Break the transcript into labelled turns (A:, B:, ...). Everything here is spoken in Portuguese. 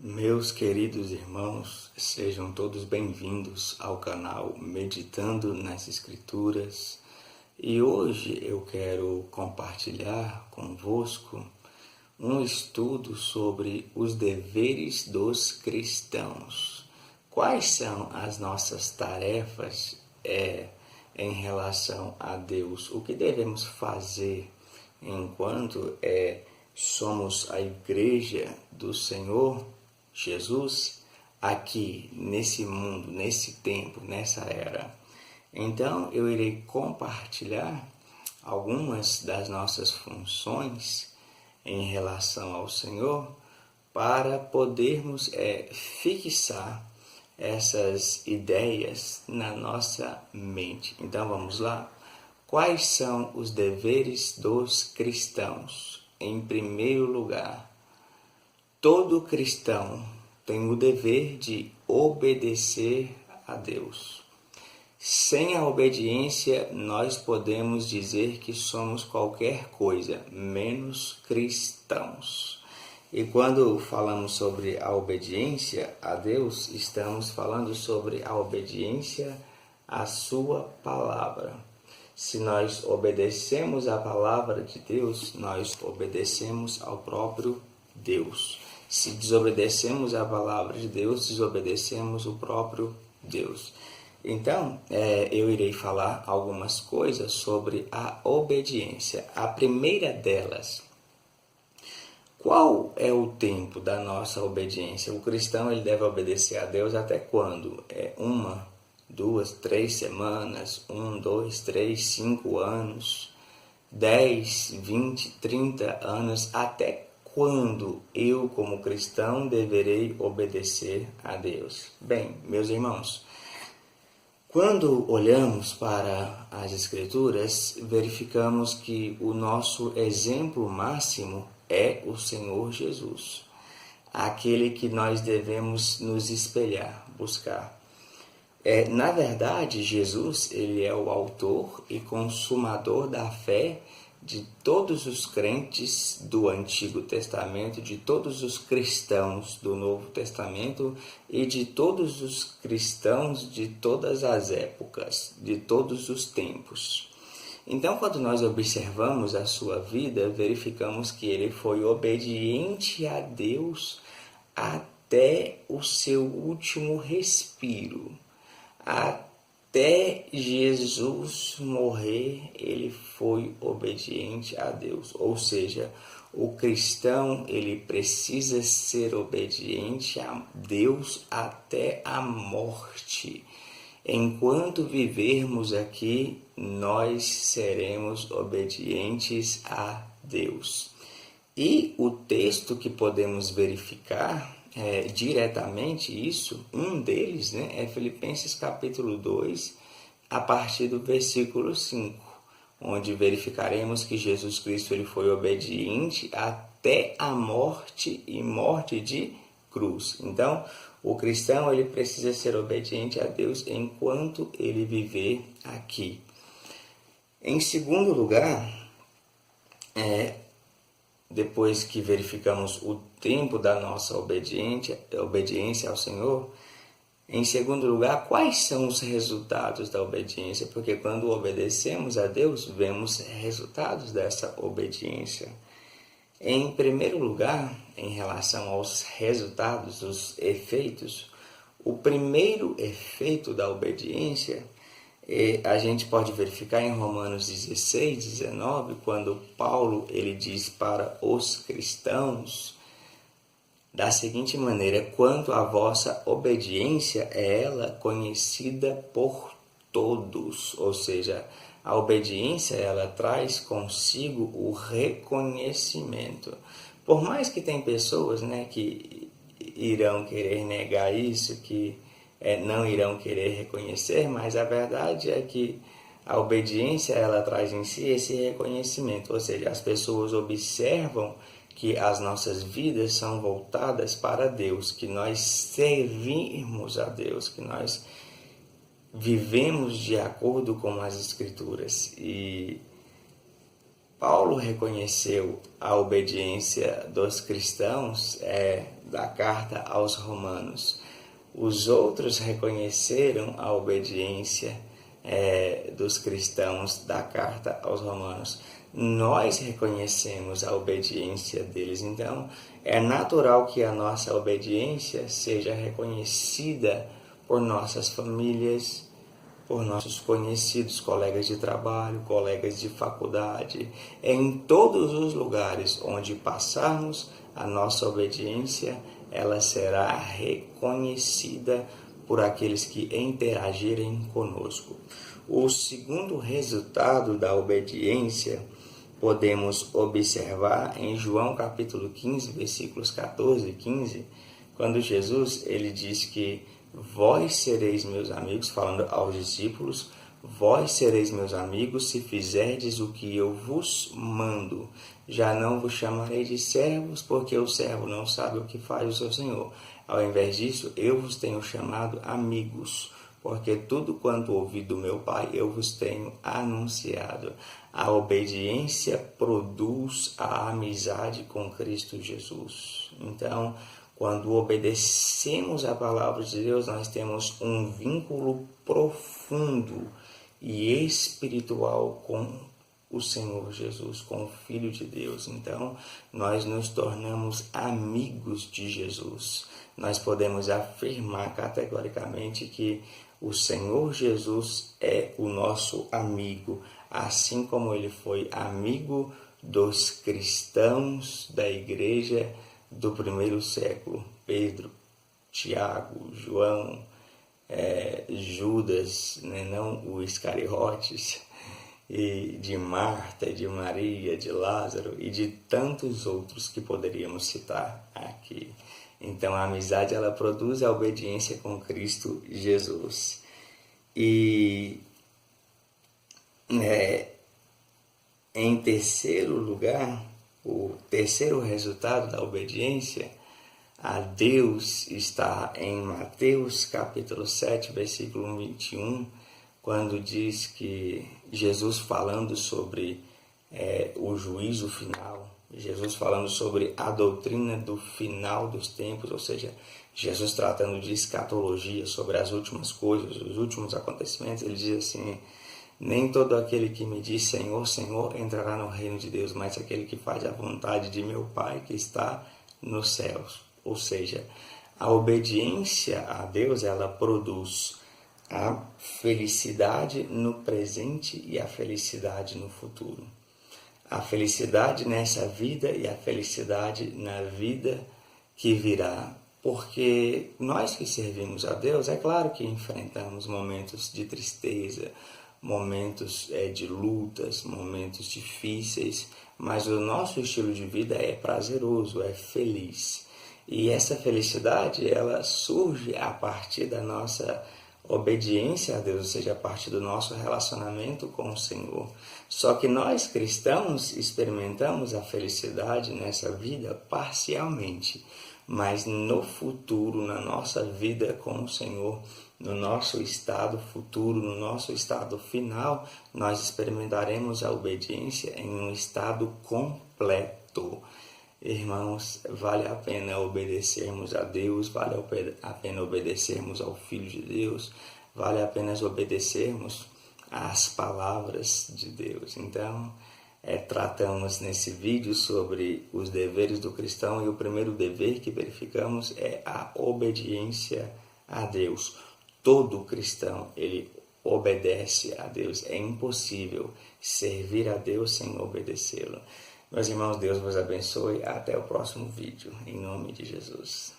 A: Meus queridos irmãos, sejam todos bem-vindos ao canal Meditando nas Escrituras. E hoje eu quero compartilhar convosco um estudo sobre os deveres dos cristãos. Quais são as nossas tarefas em relação a Deus? O que devemos fazer enquanto somos a igreja do Senhor Jesus aqui nesse mundo, nesse tempo, nessa era? Então eu irei compartilhar algumas das nossas funções em relação ao Senhor para podermos fixar essas ideias na nossa mente. Então vamos lá. Quais são os deveres dos cristãos? Em primeiro lugar, todo cristão tem o dever de obedecer a Deus. Sem a obediência, nós podemos dizer que somos qualquer coisa, menos cristãos. E quando falamos sobre a obediência a Deus, estamos falando sobre a obediência à sua palavra. Se nós obedecemos a palavra de Deus, nós obedecemos ao próprio Deus. Se desobedecemos a palavra de Deus, desobedecemos o próprio Deus. Então, eu irei falar algumas coisas sobre a obediência. A primeira delas: qual é o tempo da nossa obediência? O cristão ele deve obedecer a Deus até quando? 1, 2, 3 semanas, 1, 2, 3, 5 anos, 10, 20, 30 anos, até quando eu, como cristão, deverei obedecer a Deus? Bem, meus irmãos, quando olhamos para as Escrituras, verificamos que o nosso exemplo máximo é o Senhor Jesus, aquele que nós devemos nos espelhar, buscar. Na verdade, Jesus ele é o autor e consumador da fé de todos os crentes do Antigo Testamento, de todos os cristãos do Novo Testamento e de todos os cristãos de todas as épocas, de todos os tempos. Então, quando nós observamos a sua vida, verificamos que ele foi obediente a Deus até o seu último respiro. Até Jesus morrer, ele foi obediente a Deus. Ou seja, o cristão ele precisa ser obediente a Deus até a morte. Enquanto vivermos aqui, nós seremos obedientes a Deus. E o texto que podemos verificar diretamente isso, um deles é Filipenses capítulo 2, a partir do versículo 5, onde verificaremos que Jesus Cristo ele foi obediente até a morte e morte de cruz. Então, o cristão ele precisa ser obediente a Deus enquanto ele viver aqui. Em segundo lugar, depois que verificamos o tempo da nossa obediência ao Senhor, em segundo lugar, quais são os resultados da obediência? Porque quando obedecemos a Deus, vemos resultados dessa obediência. Em primeiro lugar, em relação aos resultados, os efeitos, o primeiro efeito da obediência a gente pode verificar em Romanos 16, 19, quando Paulo ele diz para os cristãos da seguinte maneira: quanto à vossa obediência, é ela conhecida por todos. Ou seja, a obediência ela traz consigo o reconhecimento. Por mais que tem pessoas que irão querer negar isso, que não irão querer reconhecer, mas a verdade é que a obediência ela traz em si esse reconhecimento, ou seja, as pessoas observam que as nossas vidas são voltadas para Deus, que nós servimos a Deus, que nós vivemos de acordo com as Escrituras. E Paulo reconheceu a obediência dos cristãos da carta aos Romanos. Os outros reconheceram a obediência dos cristãos da carta aos Romanos. Nós reconhecemos a obediência deles, então é natural que a nossa obediência seja reconhecida por nossas famílias, por nossos conhecidos, colegas de trabalho, colegas de faculdade. Em todos os lugares onde passarmos, a nossa obediência ela será reconhecida por aqueles que interagirem conosco. O segundo resultado da obediência podemos observar em João capítulo 15, versículos 14 e 15, quando Jesus ele diz que vós sereis meus amigos, falando aos discípulos, vós sereis meus amigos se fizerdes o que eu vos mando. Já não vos chamarei de servos, porque o servo não sabe o que faz o seu senhor. Ao invés disso, eu vos tenho chamado amigos, porque tudo quanto ouvi do meu Pai eu vos tenho anunciado. A obediência produz a amizade com Cristo Jesus. Então, quando obedecemos a palavra de Deus, nós temos um vínculo profundo e espiritual com o Senhor Jesus, com o Filho de Deus. Então, nós nos tornamos amigos de Jesus. Nós podemos afirmar categoricamente que o Senhor Jesus é o nosso amigo, assim como ele foi amigo dos cristãos da igreja do primeiro século, Pedro, Tiago, João, Judas, não o Iscariotes, e de Marta, de Maria, de Lázaro e de tantos outros que poderíamos citar aqui. Então a amizade ela produz a obediência com Cristo Jesus. E em terceiro lugar, o terceiro resultado da obediência a Deus está em Mateus capítulo 7, versículo 21, quando diz que Jesus falando sobre o juízo final, Jesus falando sobre a doutrina do final dos tempos, ou seja, Jesus tratando de escatologia, sobre as últimas coisas, os últimos acontecimentos, ele diz assim: nem todo aquele que me diz Senhor, Senhor entrará no reino de Deus, mas aquele que faz a vontade de meu Pai que está nos céus. Ou seja, a obediência a Deus ela produz a felicidade no presente e a felicidade no futuro. A felicidade nessa vida e a felicidade na vida que virá. Porque nós que servimos a Deus, é claro que enfrentamos momentos de tristeza, momentos de lutas, momentos difíceis, mas o nosso estilo de vida é prazeroso, é feliz. E essa felicidade, ela surge a partir da nossa obediência a Deus, ou seja, a partir do nosso relacionamento com o Senhor. Só que nós cristãos experimentamos a felicidade nessa vida parcialmente, mas no futuro, na nossa vida com o Senhor, no nosso estado futuro, no nosso estado final, nós experimentaremos a obediência em um estado completo. Irmãos, vale a pena obedecermos a Deus, vale a pena obedecermos ao Filho de Deus, vale a pena obedecermos às palavras de Deus. Então, tratamos nesse vídeo sobre os deveres do cristão e o primeiro dever que verificamos é a obediência a Deus. Todo cristão, ele obedece a Deus. É impossível servir a Deus sem obedecê-lo. Meus irmãos, Deus vos abençoe. Até o próximo vídeo. Em nome de Jesus.